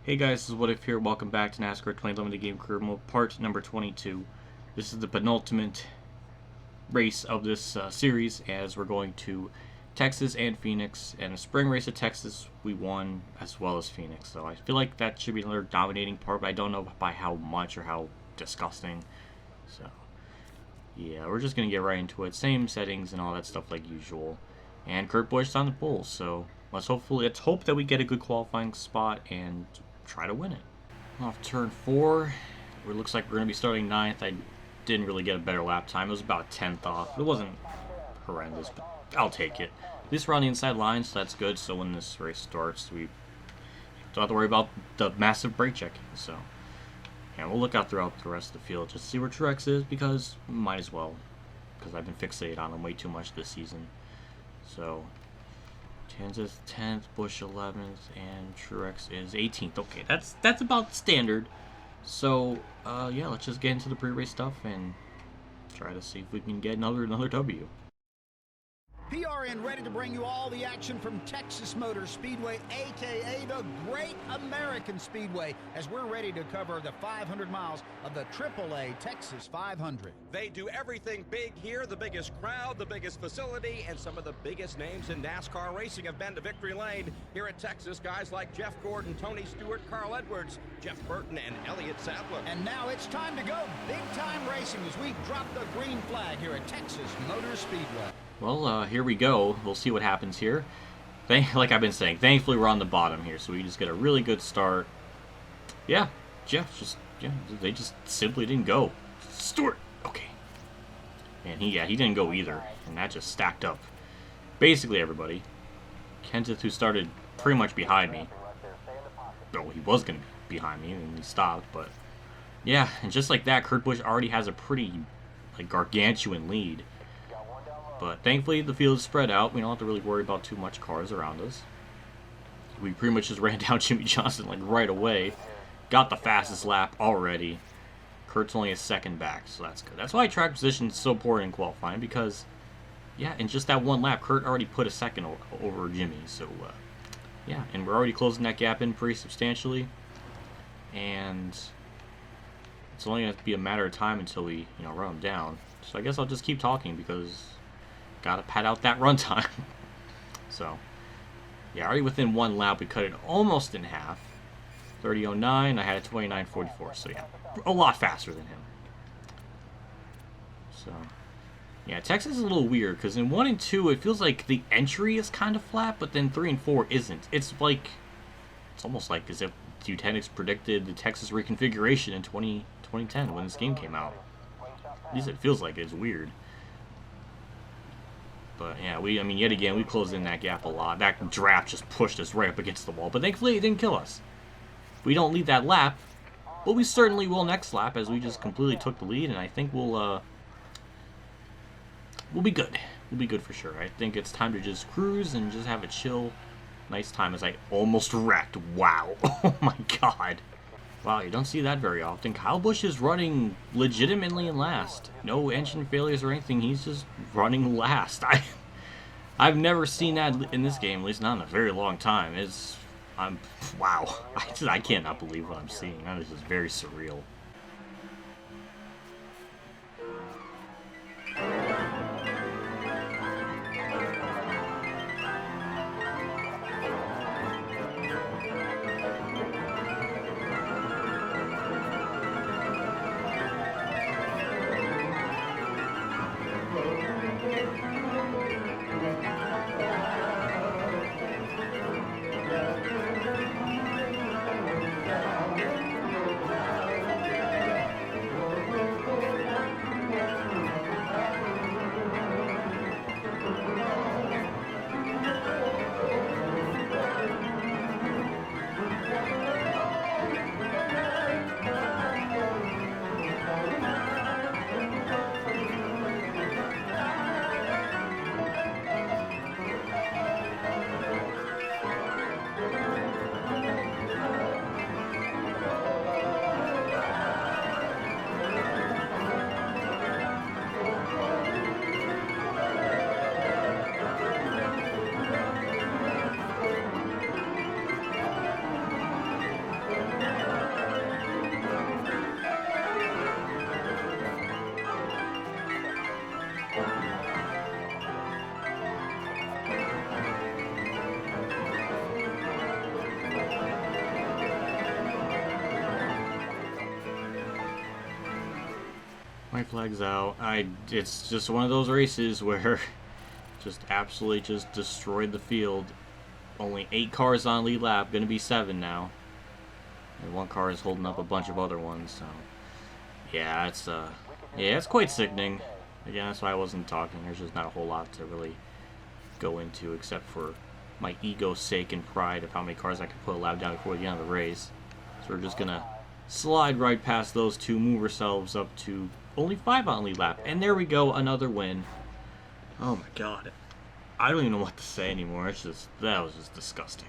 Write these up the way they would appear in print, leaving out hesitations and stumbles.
Hey guys, this is WhatiF here. Welcome back to NASCAR 2011 Game Career Mode, part number 22. This is the penultimate race of this series, as we're going to Texas and Phoenix. And the spring race at Texas, we won, as well as Phoenix. So I feel like that should be another dominating part, but I don't know by how much or how disgusting. So, yeah, we're just going to get right into it. Same settings and all that stuff like usual. And Kurt Busch's on the pole, so let's hope that we get a good qualifying spot and try to win it. Off turn 4, it looks like we're going to be starting 9th. I didn't really get a better lap time. It was about 10th off. It wasn't horrendous, but I'll take it. At least we're on the inside line, so that's good. So when this race starts, we don't have to worry about the massive brake checking. So, yeah, we'll look out throughout the rest of the field just to see where Truex is, because might as well, because I've been fixated on him way too much this season. So, Kansas 10th, Busch 11th, and Truex is 18th. Okay, that's about standard. So, yeah, let's just get into the pre-race stuff and try to see if we can get another W. PRN ready to bring you all the action from Texas Motor Speedway, a.k.a. the Great American Speedway, as we're ready to cover the 500 miles of the AAA Texas 500. They do everything big here. The biggest crowd, the biggest facility, and some of the biggest names in NASCAR racing have been to Victory Lane. Here at Texas, guys like Jeff Gordon, Tony Stewart, Carl Edwards, Jeff Burton, and Elliott Sadler. And now it's time to go big-time racing as we drop the green flag here at Texas Motor Speedway. Well, here we go. We'll see what happens here. Like I've been saying, thankfully we're on the bottom here, so we just get a really good start. Yeah, they just simply didn't go. Stewart, okay. And he didn't go either, and that just stacked up basically everybody. Kenseth, who started pretty much behind me. Oh, he was going to be behind me, and he stopped, but yeah, and just like that, Kurt Busch already has a pretty, gargantuan lead. But thankfully, the field is spread out. We don't have to really worry about too much cars around us. We pretty much just ran down Jimmy Johnson, right away. Got the fastest lap already. Kurt's only a second back, so that's good. That's why track position is so important in qualifying, because, yeah, in just that one lap, Kurt already put a second over Jimmy. So, yeah, and we're already closing that gap in pretty substantially. And it's only going to be a matter of time until we, run them down. So I guess I'll just keep talking, because gotta pad out that run time. So, yeah, already within one lap, we cut it almost in half. 30.09, I had a 29.44, so yeah, a lot faster than him. So, yeah, Texas is a little weird, because in 1 and 2, it feels like the entry is kind of flat, but then 3 and 4 isn't. It's almost like as if Eugenics predicted the Texas reconfiguration in 2010 when this game came out. At least it feels like it. It's weird. But yeah, yet again, we closed in that gap a lot. That draft just pushed us right up against the wall. But thankfully, it didn't kill us. We don't lead that lap, but we certainly will next lap, as we just completely took the lead. And I think we'll be good. We'll be good for sure. I think it's time to just cruise and just have a chill, nice time. As I almost wrecked. Wow. Oh my God. Wow, you don't see that very often. Kyle Busch is running legitimately in last. No engine failures or anything. He's just running last. I've never seen that in this game, at least not in a very long time. Wow. I cannot believe what I'm seeing. That is just very surreal. My flag's out. It's just one of those races where just absolutely just destroyed the field. Only 8 cars on lead lap, gonna be 7 now. And 1 car is holding up a bunch of other ones, so yeah, it's quite sickening. Again, that's why I wasn't talking. There's just not a whole lot to really go into except for my ego's sake and pride of how many cars I could put a lap down before the end of the race. So we're just gonna slide right past those two, move ourselves up to only 5 on lead lap, and there we go, another win. Oh my god, I don't even know what to say anymore. That was just disgusting.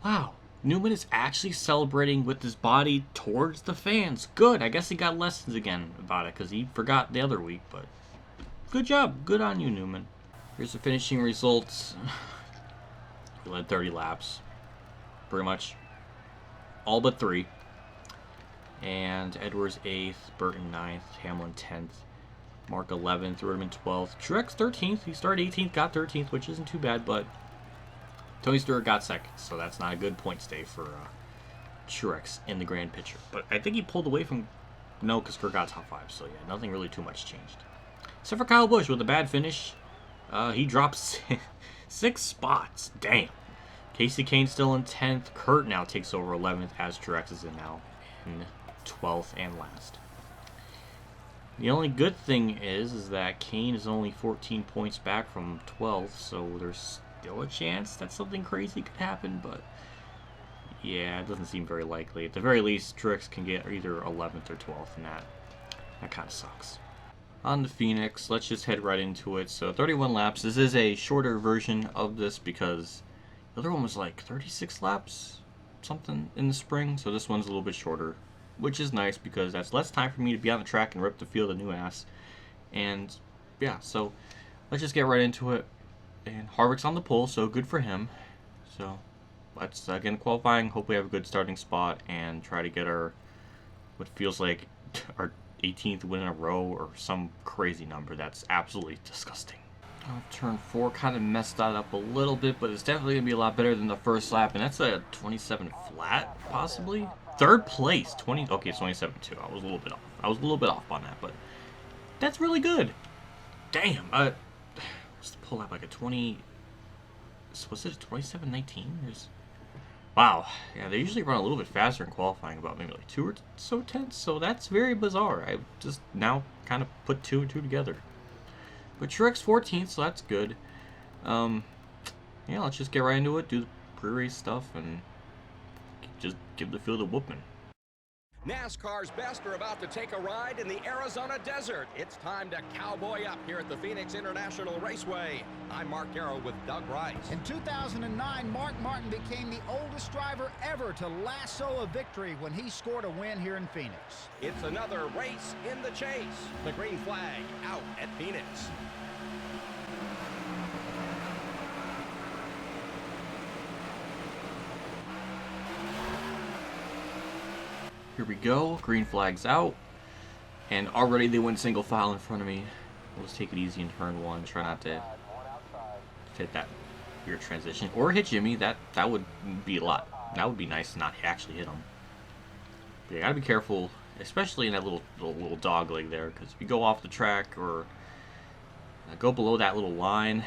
Wow, Newman is actually celebrating with his body towards the fans. Good, I guess he got lessons again about it because he forgot the other week, but good job, good on you, Newman. Here's the finishing results. We led 30 laps, pretty much all but 3. And Edwards 8th, Burton 9th, Hamlin 10th, Mark 11th, Rudman 12th, Truex 13th. He started 18th, got 13th, which isn't too bad, but Tony Stewart got 2nd, so that's not a good points day for Truex in the grand picture. But I think he pulled away from, no, because Kurt got top 5, so yeah, nothing really too much changed. Except for Kyle Busch with a bad finish. He drops 6 spots. Damn. Casey Kane still in 10th. Kurt now takes over 11th as Truex is in now in 12th and last. The only good thing is that Kane is only 14 points back from 12th, so there's still a chance that something crazy could happen, but yeah, it doesn't seem very likely. At the very least, Truex can get either 11th or 12th, and that kind of sucks. On to Phoenix, let's just head right into it. So 31 laps. This is a shorter version of this because the other one was like 36 laps, something in the spring. So this one's a little bit shorter, which is nice because that's less time for me to be on the track and rip the field a new ass. And yeah, so let's just get right into it. And Harvick's on the pole, so good for him. So let's again qualifying. Hope we have a good starting spot and try to get our what feels like our 18th win in a row or some crazy number. That's absolutely disgusting. Turn 4 kind of messed that up a little bit, but it's definitely going to be a lot better than the first lap, and that's a 27 flat, possibly? 3rd place, 20, okay, it's 27-2. I was a little bit off on that, but that's really good. Damn, what's the pull lap, like a 20, was it a 27-19? Wow, yeah, they usually run a little bit faster in qualifying, about maybe like 2 or so tenths, so that's very bizarre. I just now kind of put 2 and 2 together. But Truex 14th, so that's good. Yeah, let's just get right into it, do the pre-race stuff, and just give the field a whooping. NASCAR's best are about to take a ride in the Arizona desert. It's time to cowboy up here at the Phoenix International Raceway. I'm Mark Darrow with Doug Rice. In 2009, Mark Martin became the oldest driver ever to lasso a victory when he scored a win here in Phoenix. It's another race in the chase. The green flag out at Phoenix. Here we go, green flag's out, and already they went single file in front of me. Let's take it easy in turn 1, try not to hit that weird transition, or hit Jimmy. That would be a lot. That would be nice to not actually hit him. But you gotta be careful, especially in that little dog leg there, because if you go off the track or go below that little line,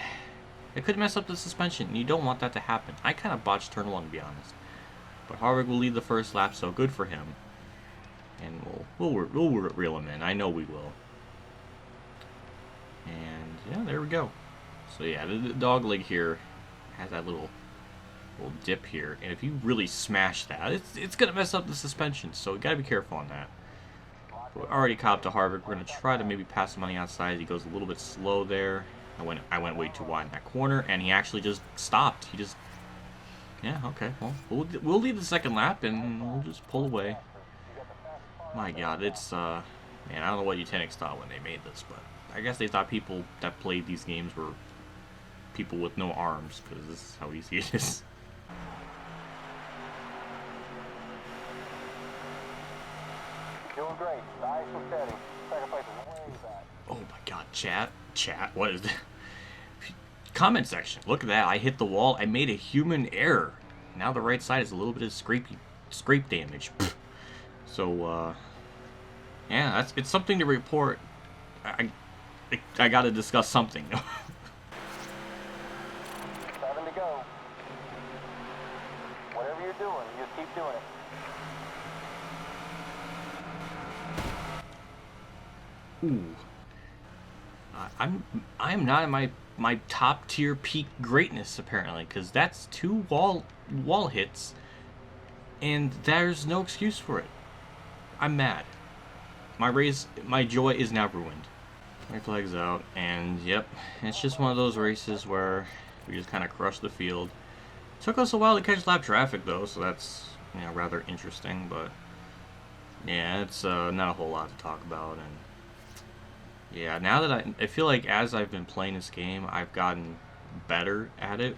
it could mess up the suspension, and you don't want that to happen. I kind of botched turn 1, to be honest. But Harvick will lead the first lap, so good for him. And we'll reel him in. I know we will. And yeah, there we go. So yeah, the dog leg here has that little dip here, and if you really smash that, it's gonna mess up the suspension. So you gotta be careful on that. But we already caught up to Harvick. We're gonna try to maybe pass him on the outside. He goes a little bit slow there. I went way too wide in that corner, and he actually just stopped. He just, yeah, okay. Well, we'll lead the second lap, and we'll just pull away. My God, it's man, I don't know what Utenix thought when they made this, but I guess they thought people that played these games were people with no arms, because this is how easy it is. Doing great. Nice and steady. Second place is way back. Oh my God, chat, what is that? Comment section. Look at that. I hit the wall. I made a human error. Now the right side is a little bit of scrape damage. So, yeah, it's something to report. I gotta discuss something. 7 to go. Whatever you're doing, you just keep doing it. Ooh. I am not in my top tier peak greatness apparently, because that's 2 wall hits, and there's no excuse for it. I'm mad. My joy is now ruined. My flag's out, and yep, it's just one of those races where we just kind of crush the field. Took us a while to catch lap traffic though, so that's, you know, rather interesting. But yeah, it's not a whole lot to talk about. And yeah, now that I feel like as I've been playing this game, I've gotten better at it,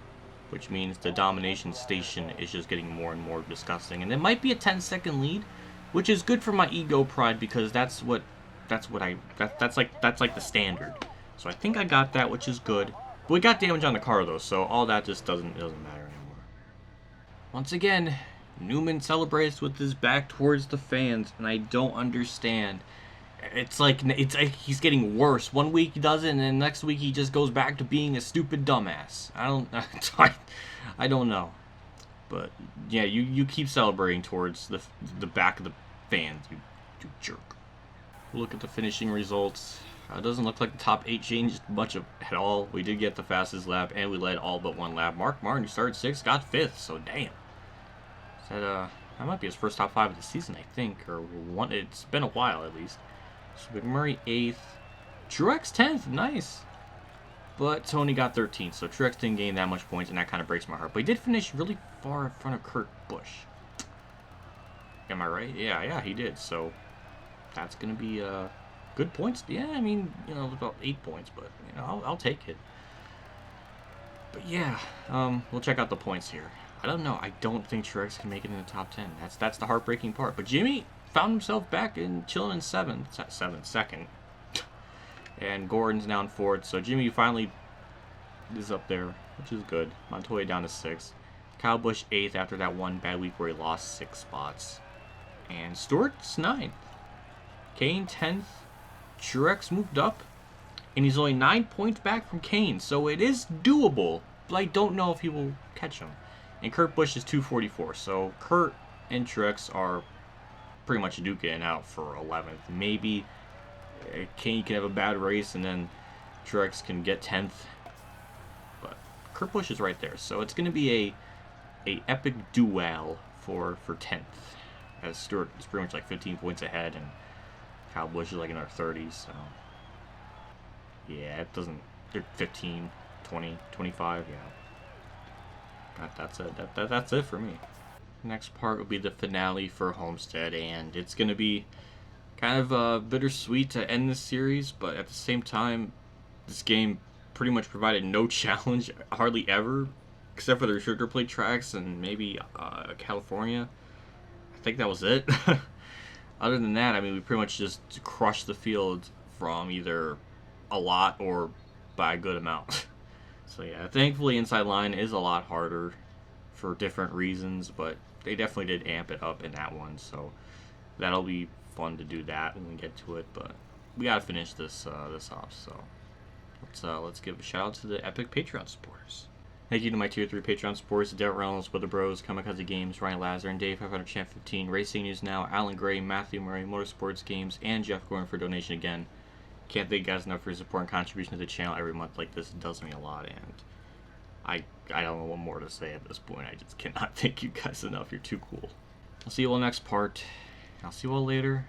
which means the domination station is just getting more and more disgusting. And it might be a 10-second lead, which is good for my ego pride, because that's like the standard. So I think I got that, which is good. But we got damage on the car though, so all that just doesn't matter anymore. Once again, Newman celebrates with his back towards the fans, and I don't understand. It's like he's getting worse. One week he does it, and then next week he just goes back to being a stupid dumbass. I don't know. But yeah, you keep celebrating towards the back of the fans, you jerk. Look at the finishing results. It doesn't look like the top 8 changed much at all. We did get the fastest lap, and we led all but 1 lap. Mark Martin, who started 6th, got 5th. So damn. That might be his first top 5 of the season, I think, or one. It's been a while at least. So McMurray 8th, Truex 10th, nice. But Tony got 13th, so Truex didn't gain that much points, and that kind of breaks my heart. But he did finish really far in front of Kurt Busch. Am I right? Yeah, he did. So that's gonna be good points. Yeah, I mean, you know, about 8 points, but you know, I'll take it. But yeah, we'll check out the points here. I don't know. I don't think Truex can make it in the top 10. That's the heartbreaking part. But Jimmy found himself back in chilling in second. And Gordon's now in 4th. So Jimmy finally is up there, which is good. Montoya down to 6th. Kyle Busch 8th after that one bad week where he lost 6 spots. And Stewart's 9th. Kane 10th. Truex moved up. And he's only 9 points back from Kane. So it is doable. But I don't know if he will catch him. And Kurt Busch is 244. So Kurt and Truex are pretty much duking it out for 11th. Maybe Kane can have a bad race and then Truex can get 10th. But Kurt Busch is right there. So it's going to be a epic duel for 10th. As Stewart is pretty much like 15 points ahead, and Kyle Busch is like another 30. So yeah, it doesn't. They're 15, 20, 25. Yeah. That's it. That's it for me. Next part will be the finale for Homestead, and it's going to be kind of bittersweet to end this series, but at the same time, this game pretty much provided no challenge, hardly ever, except for the restrictor plate tracks and maybe California. I think that was it. Other than that, I mean, we pretty much just crushed the field from either a lot or by a good amount. So yeah, thankfully Inside Line is a lot harder for different reasons, but they definitely did amp it up in that one, so that'll be fun to do that when we get to it. But we gotta finish this off, so let's give a shout out to the epic Patreon supporters. Thank you to my tier 3 Patreon supporters: Derek Reynolds, Weather Bros, KamikazeGames, Ronnie Lazzarine, Dave 500champ15, Racing News Now, Alan Gray, Matthew Murray, MotorsportsGames, and Jeff Gordon for donation again. Can't thank you guys enough for your support and contribution to the channel every month. Like this, it does me a lot, and I don't know what more to say at this point. I just cannot thank you guys enough. You're too cool. I'll see you all next part. I'll see you all later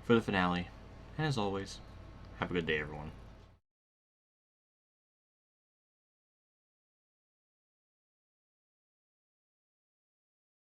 for the finale. And as always, have a good day, everyone.